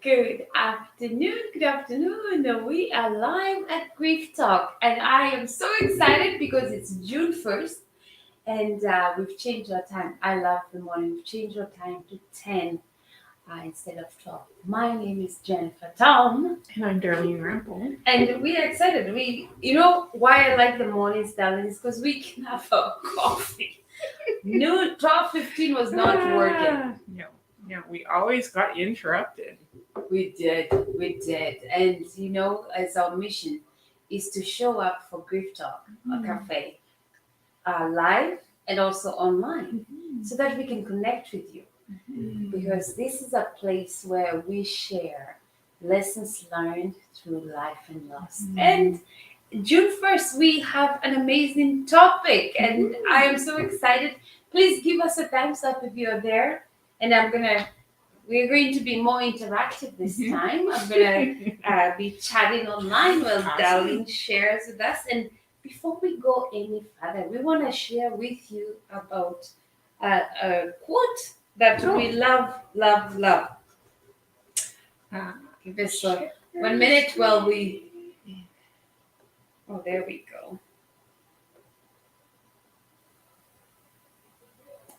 Good afternoon, good afternoon. We are live at Grief Talk, and I am so excited because it's June 1st and we've changed our time. I love the morning. We've changed our time to 10 instead of 12. My name is Jennifer Tom, And I'm Darlene Rample. and we are excited. You know why I like the mornings, darling, is because we can have our coffee. Noon 12:15 was not working. No, we always got interrupted. We did. And as our mission is to show up for Grief Talk, a cafe, live and also online, so that we can connect with you. Because this is a place where we share lessons learned through life and loss. And June 1st, we have an amazing topic, and I am so excited. Please give us a thumbs up if you're there. And we're going to be more interactive this time. I'm going to be chatting online while Darlene shares with us. And before we go any further, we want to share with you about a quote that we love, love, love. Give us 1 minute while we. Oh, there we go.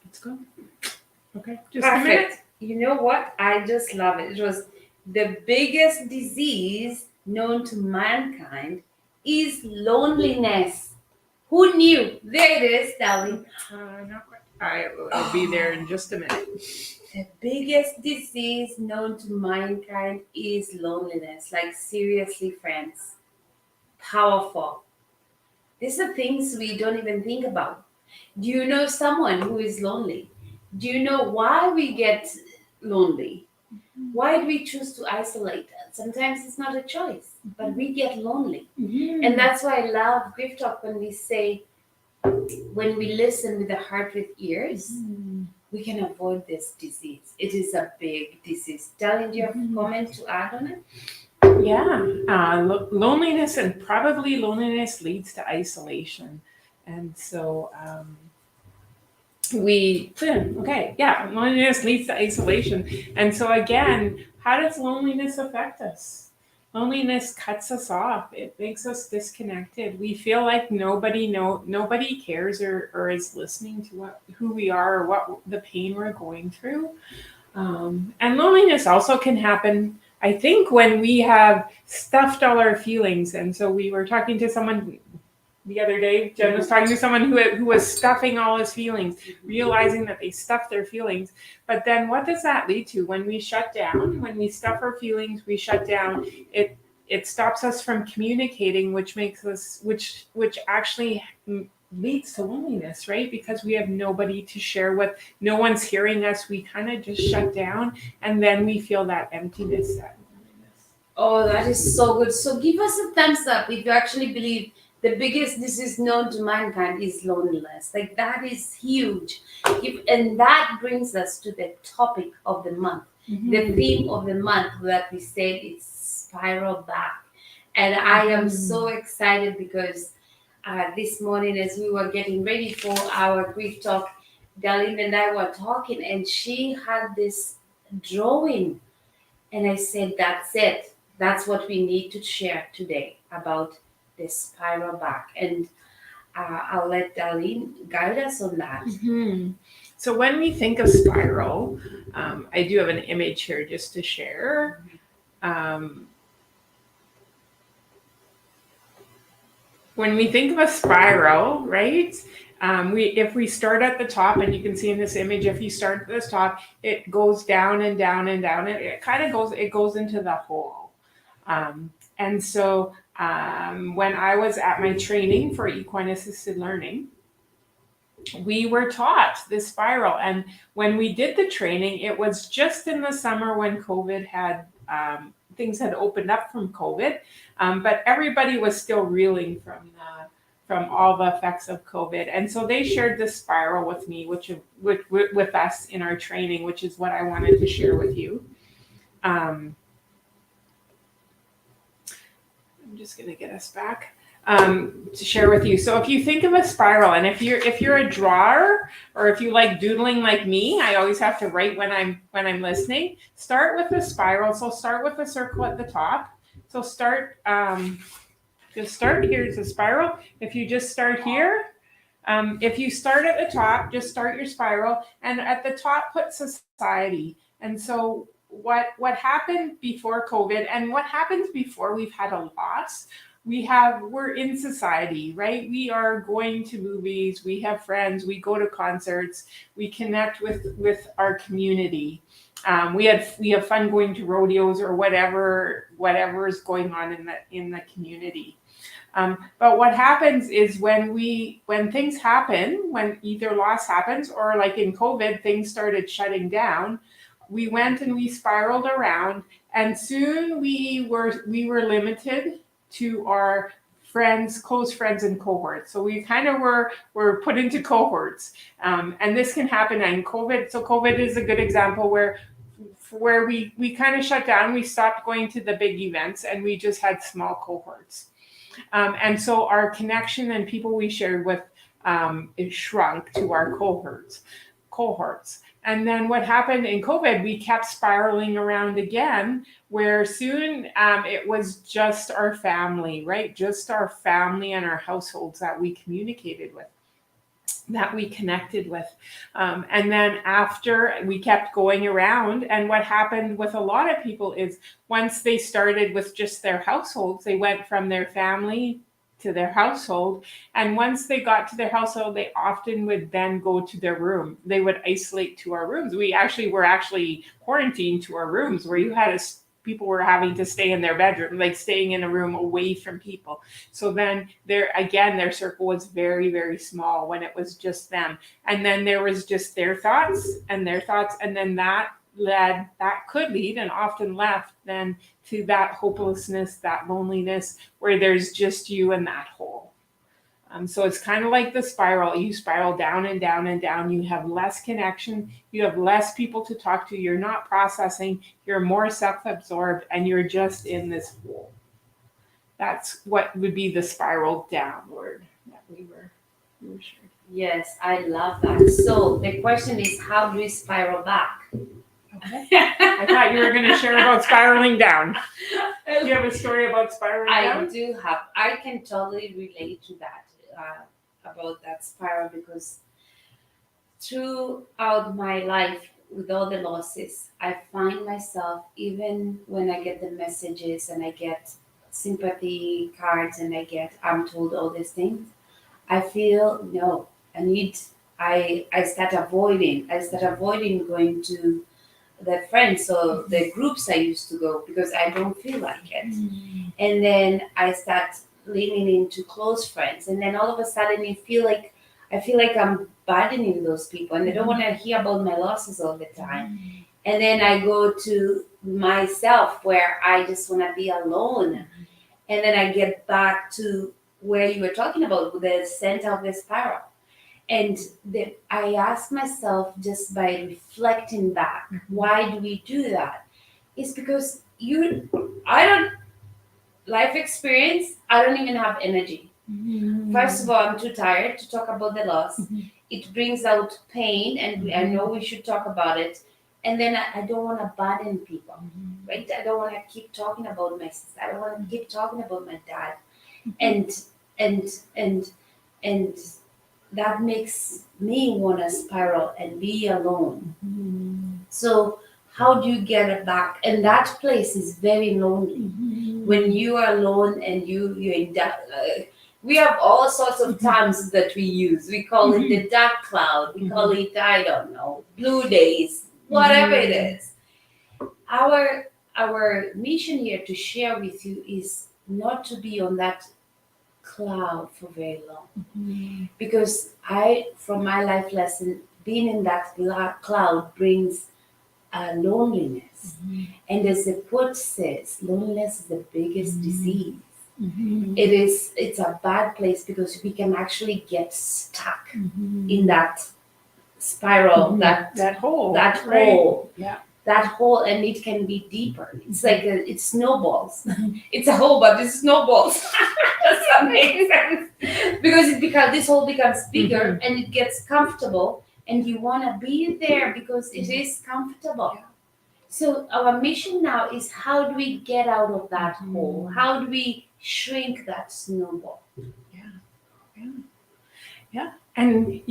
Let's go. Okay, just a minute. Perfect. You know what? I just love it. It was the biggest disease known to mankind is loneliness. Who knew? There it is, darling. Not quite. I'll be there in just a minute. The biggest disease known to mankind is loneliness. Like, seriously, friends. Powerful. These are things we don't even think about. Do you know someone who is lonely? Do you know why we get lonely? Why do we choose to isolate? Sometimes it's not a choice, but we get lonely. And that's why I love Grief Talk when we say, when we listen with the heart with ears, we can avoid this disease. It is a big disease. Darling, do you have a comment to add on it? Yeah, loneliness, and probably loneliness leads to isolation. And so loneliness leads to isolation. And so again, how does loneliness affect us? Loneliness cuts us off. It makes us disconnected. We feel like nobody cares or is listening to who we are or what the pain we're going through. And loneliness also can happen, I think, when we have stuffed all our feelings. And so we were talking to someone the other day. Jen was talking to someone who was stuffing all his feelings, realizing that they stuffed their feelings. But then what does that lead to? When we shut down, when we stuff our feelings, we shut down, it stops us from communicating, which actually leads to loneliness, right? Because we have nobody to share with, no one's hearing us. We kind of just shut down, and then we feel that emptiness, that loneliness. Oh, that is so good. So give us a thumbs up if you actually believe the biggest disease known to mankind is loneliness. Like, that is huge. And that brings us to the topic of the month. The theme of the month that we said is spiral back. And I am so excited because this morning, as we were getting ready for our grief talk, Darlene and I were talking, and she had this drawing. And I said, that's it. That's what we need to share today about the spiral back. And I'll let Darlene guide us on that. So when we think of spiral, I do have an image here just to share. When we think of a spiral, right? If we start at the top, and you can see in this image, if you start at the top, it goes down and down and down. It kind of goes into the hole. And so when I was at my training for equine assisted learning, we were taught this spiral. And when we did the training, it was just in the summer when COVID had, things had opened up from COVID, but everybody was still reeling from all the effects of COVID. And so they shared this spiral with me, with us in our training, which is what I wanted to share with you. I'm just going to get us back. to share with you. So if you think of a spiral, and if you're a drawer, or if you like doodling like me, I always have to write when I'm listening. Start with a spiral. So start with a circle at the top. So just start. Here's a spiral. If you just start here, if you start at the top, just start your spiral, and at the top put society. And so what happened before COVID, and what happens before we've had a loss, we're in society, right? We are going to movies, we have friends, we go to concerts, we connect with our community. We have fun going to rodeos or whatever is going on in the community. But what happens is when things happen, when either loss happens or like in COVID, things started shutting down, we went and we spiraled around, and soon we were limited to our friends, close friends, and cohorts. So we kind of were put into cohorts, and this can happen in COVID. So COVID is a good example where we kind of shut down. We stopped going to the big events, and we just had small cohorts. And so our connection and people we shared with, it shrunk to our cohorts. And then what happened in COVID, we kept spiraling around again, where soon it was just our family, right? Just our family and our households that we communicated with, that we connected with. And then after, we kept going around, and what happened with a lot of people is once they started with just their households, they went from their family to their household. And once they got to their household, they often would then go to their room. They would isolate to our rooms. We actually were quarantined to our rooms, where people were having to stay in their bedroom, like staying in a room away from people. So then their circle was very, very small when it was just them. And then there was just their thoughts, and then that could lead, and often left then, to that hopelessness, that loneliness, where there's just you and that hole. So it's kind of like the spiral. You spiral down and down and down. You have less connection. You have less people to talk to. You're not processing. You're more self-absorbed, and you're just in this hole. That's what would be the spiral downward that we were sharing. Yes, I love that. So the question is, how do we spiral back? Okay. I thought you were going to share about spiraling down. Do you have a story about spiraling down? I do have. I can totally relate to that, about that spiral, because throughout my life, with all the losses, I find myself, even when I get the messages and I get sympathy cards and I'm told all these things, I feel no, I need, I start avoiding going to the friends or the groups I used to go, because I don't feel like it. And then I start leaning into close friends, and then all of a sudden I feel like I'm burdening those people, and they don't want to hear about my losses all the time. And then I go to myself, where I just want to be alone, and then I get back to where you were talking about, the center of the spiral. And I ask myself, just by reflecting back, why do we do that? It's because I don't, life experience, I don't even have energy. First of all, I'm too tired to talk about the loss. It brings out pain, and I know we should talk about it. And then I don't want to burden people, right? I don't want to keep talking about my sister. I don't want to keep talking about my dad. And and and and that makes me want to spiral and be alone. So how do you get it back? And that place is very lonely. When you are alone and you're in dark. We have all sorts of terms that we use. We call it the dark cloud. We call it, I don't know, blue days, whatever it is. Our mission here to share with you is not to be on that cloud for very long, because from my life lesson, being in that cloud brings loneliness. And as the quote says, loneliness is the biggest disease. It's a bad place, because we can actually get stuck in that spiral, that That hole. that Right. hole. Yeah. that hole, and it can be deeper. It's like it snowballs. It's a hole, but it snowballs. Does that make sense? Because this hole becomes bigger and it gets comfortable, and you want to be there because it is comfortable. So our mission now is, how do we get out of that hole? How do we shrink that snowball? Yeah. And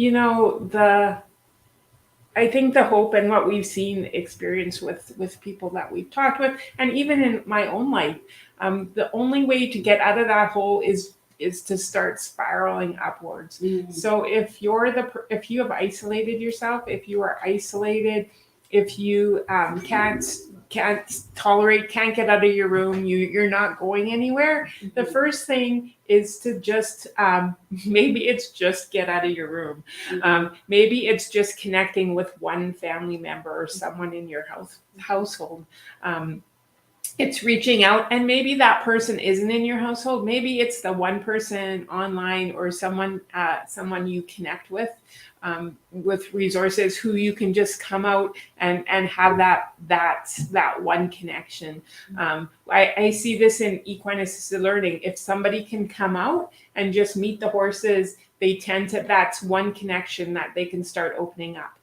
I think the hope and what we've seen experience with people that we've talked with, and even in my own life, the only way to get out of that hole is to start spiraling upwards. So if you have isolated yourself, if you are isolated, if you can't get out of your room, you're not going anywhere, the first thing is to just maybe it's just get out of your room. Maybe it's just connecting with one family member or someone in your household. It's reaching out, and maybe that person isn't in your household. Maybe it's the one person online or someone you connect with resources, who you can just come out and have that one connection. I see this in equine assisted learning. If somebody can come out and just meet the horses, that's one connection that they can start opening up.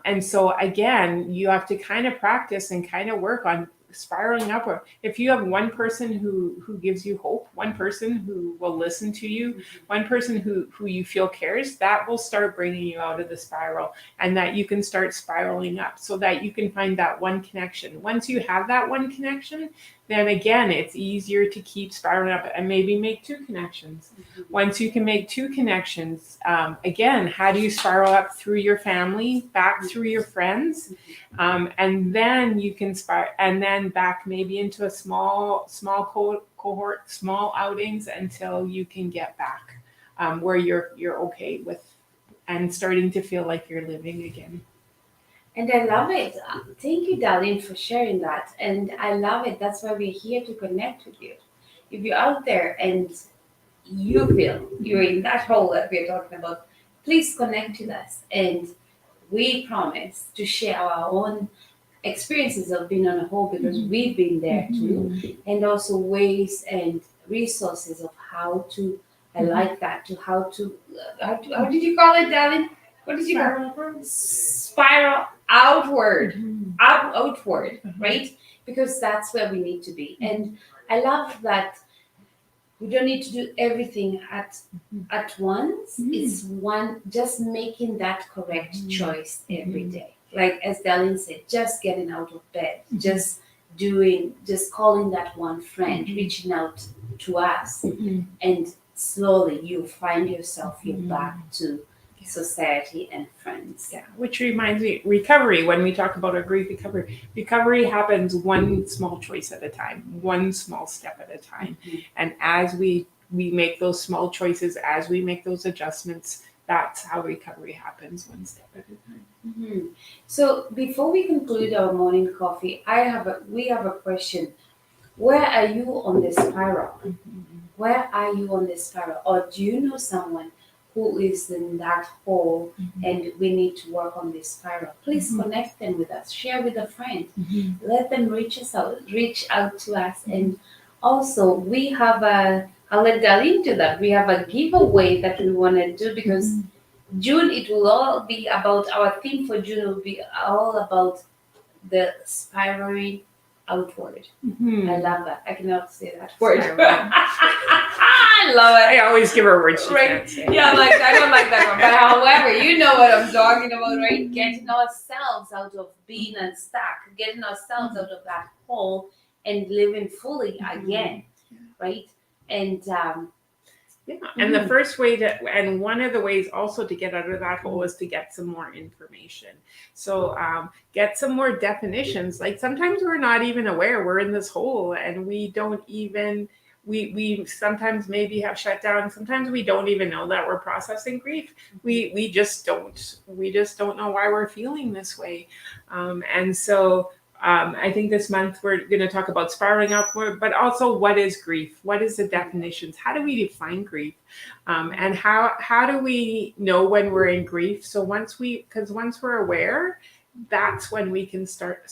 And so again, you have to kind of practice and kind of work on spiraling upward. If you have one person who gives you hope, one person who will listen to you, one person who you feel cares, that will start bringing you out of the spiral, and that you can start spiraling up, so that you can find that one connection. Once you have that one connection, then again, it's easier to keep spiraling up and maybe make two connections. Once you can make two connections, again, how do you spiral up? Through your family, back through your friends, and then you can spiral, and then back maybe into a small cohort, small outings, until you can get back where you're okay with and starting to feel like you're living again. And I love it. Thank you, Darlene, for sharing that. And I love it. That's why we're here to connect with you. If you're out there and you feel you're in that hole that we're talking about, please connect with us. And we promise to share our own experiences of being on a hole, because we've been there too. And also ways and resources of how to, I like that, to how did you call it, Darlene? What did you call it? Spiral outward, outward, right? Because that's where we need to be. And I love that we don't need to do everything at once. It's just making that correct choice every day. Like as Darlene said, just getting out of bed, just calling that one friend, reaching out to us, and slowly you find yourself, you're back to society and friends. Yeah, which reminds me, recovery, when we talk about our grief recovery happens one small choice at a time, one small step at a time. And as we make those small choices, as we make those adjustments, that's how recovery happens, one step at a time. So before we conclude our morning coffee, we have a question. Where are you on the spiral? Where are you on the spiral? Or do you know someone who is in that hole and we need to work on this spiral? Please connect them with us. Share with a friend. Let them reach out to us. And also, we have I'll let Darlene do that. We have a giveaway that we want to do, because June, it will all be about, our theme for June will be all about the spiraling outward. I love that. I cannot say that word. I love it. I always give her words she right? can't say. Yeah, I don't like that one. But however, you know what I'm talking about, right? Getting ourselves out of being unstuck, getting ourselves out of that hole and living fully again, right? And and the first way and one of the ways also to get out of that hole is to get some more information. So get some more definitions. Like sometimes we're not even aware we're in this hole, and we don't even, we sometimes maybe have shut down. Sometimes we don't even know that we're processing grief. We just don't know why we're feeling this way. And so I think this month we're going to talk about spiraling upward, but also what is grief? What is the definitions? How do we define grief? And how do we know when we're in grief? So once we're aware, that's when we can start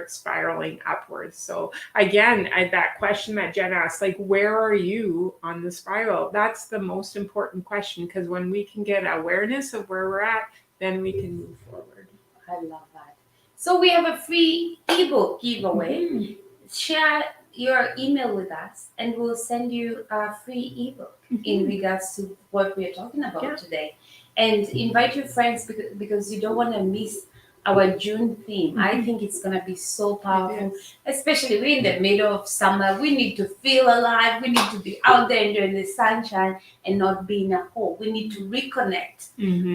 spiraling upwards. So again, that question that Jen asked, like, where are you on the spiral? That's the most important question, because when we can get awareness of where we're at, then we can move forward. I love that. So we have a free ebook giveaway. Mhm. Share your email with us and we'll send you a free ebook in regards to what we're talking about Yeah. today. And invite your friends because you don't want to miss our June theme. I think it's going to be so powerful, especially we're in the middle of summer. We need to feel alive. We need to be out there enjoying the sunshine and not be in a hole. We need to reconnect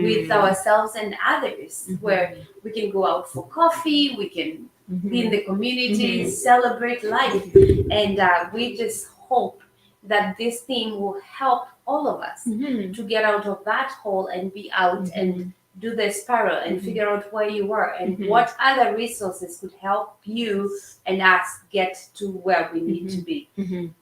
with ourselves and others where we can go out for coffee, we can be in the community, celebrate life. And we just hope that this thing will help all of us to get out of that hole and be out and do the spiral and figure out where you were and what other resources could help you and us get to where we need to be.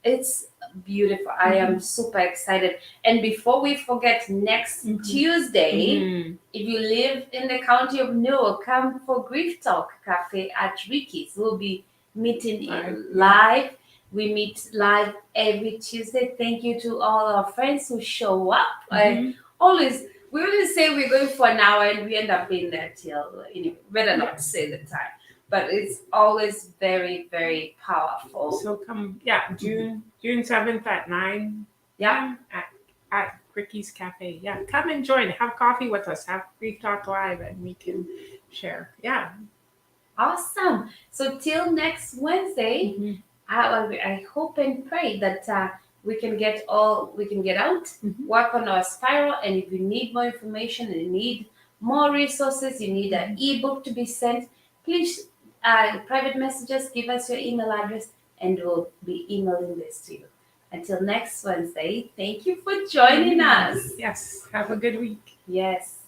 It's beautiful. I am super excited. And before we forget, next Tuesday, if you live in the county of Newark, come for Grief Talk Cafe at Ricky's. We'll be meeting live. We meet live every Tuesday. Thank you to all our friends who show up. We always say we're going for an hour and we end up being there till, better not say the time. But it's always very, very powerful. So come, June 7th at 9. Yeah. At Ricky's Cafe. Yeah, come and join. Have coffee with us. Have Grief Talk Live, and we can share. Yeah. Awesome. So till next Wednesday, I hope and pray that we can get out, work on our spiral, and if you need more information and you need more resources, you need an ebook to be sent, please private messages, give us your email address, and we'll be emailing this to you. Until next Wednesday, thank you for joining us. Yes, have a good week. Yes.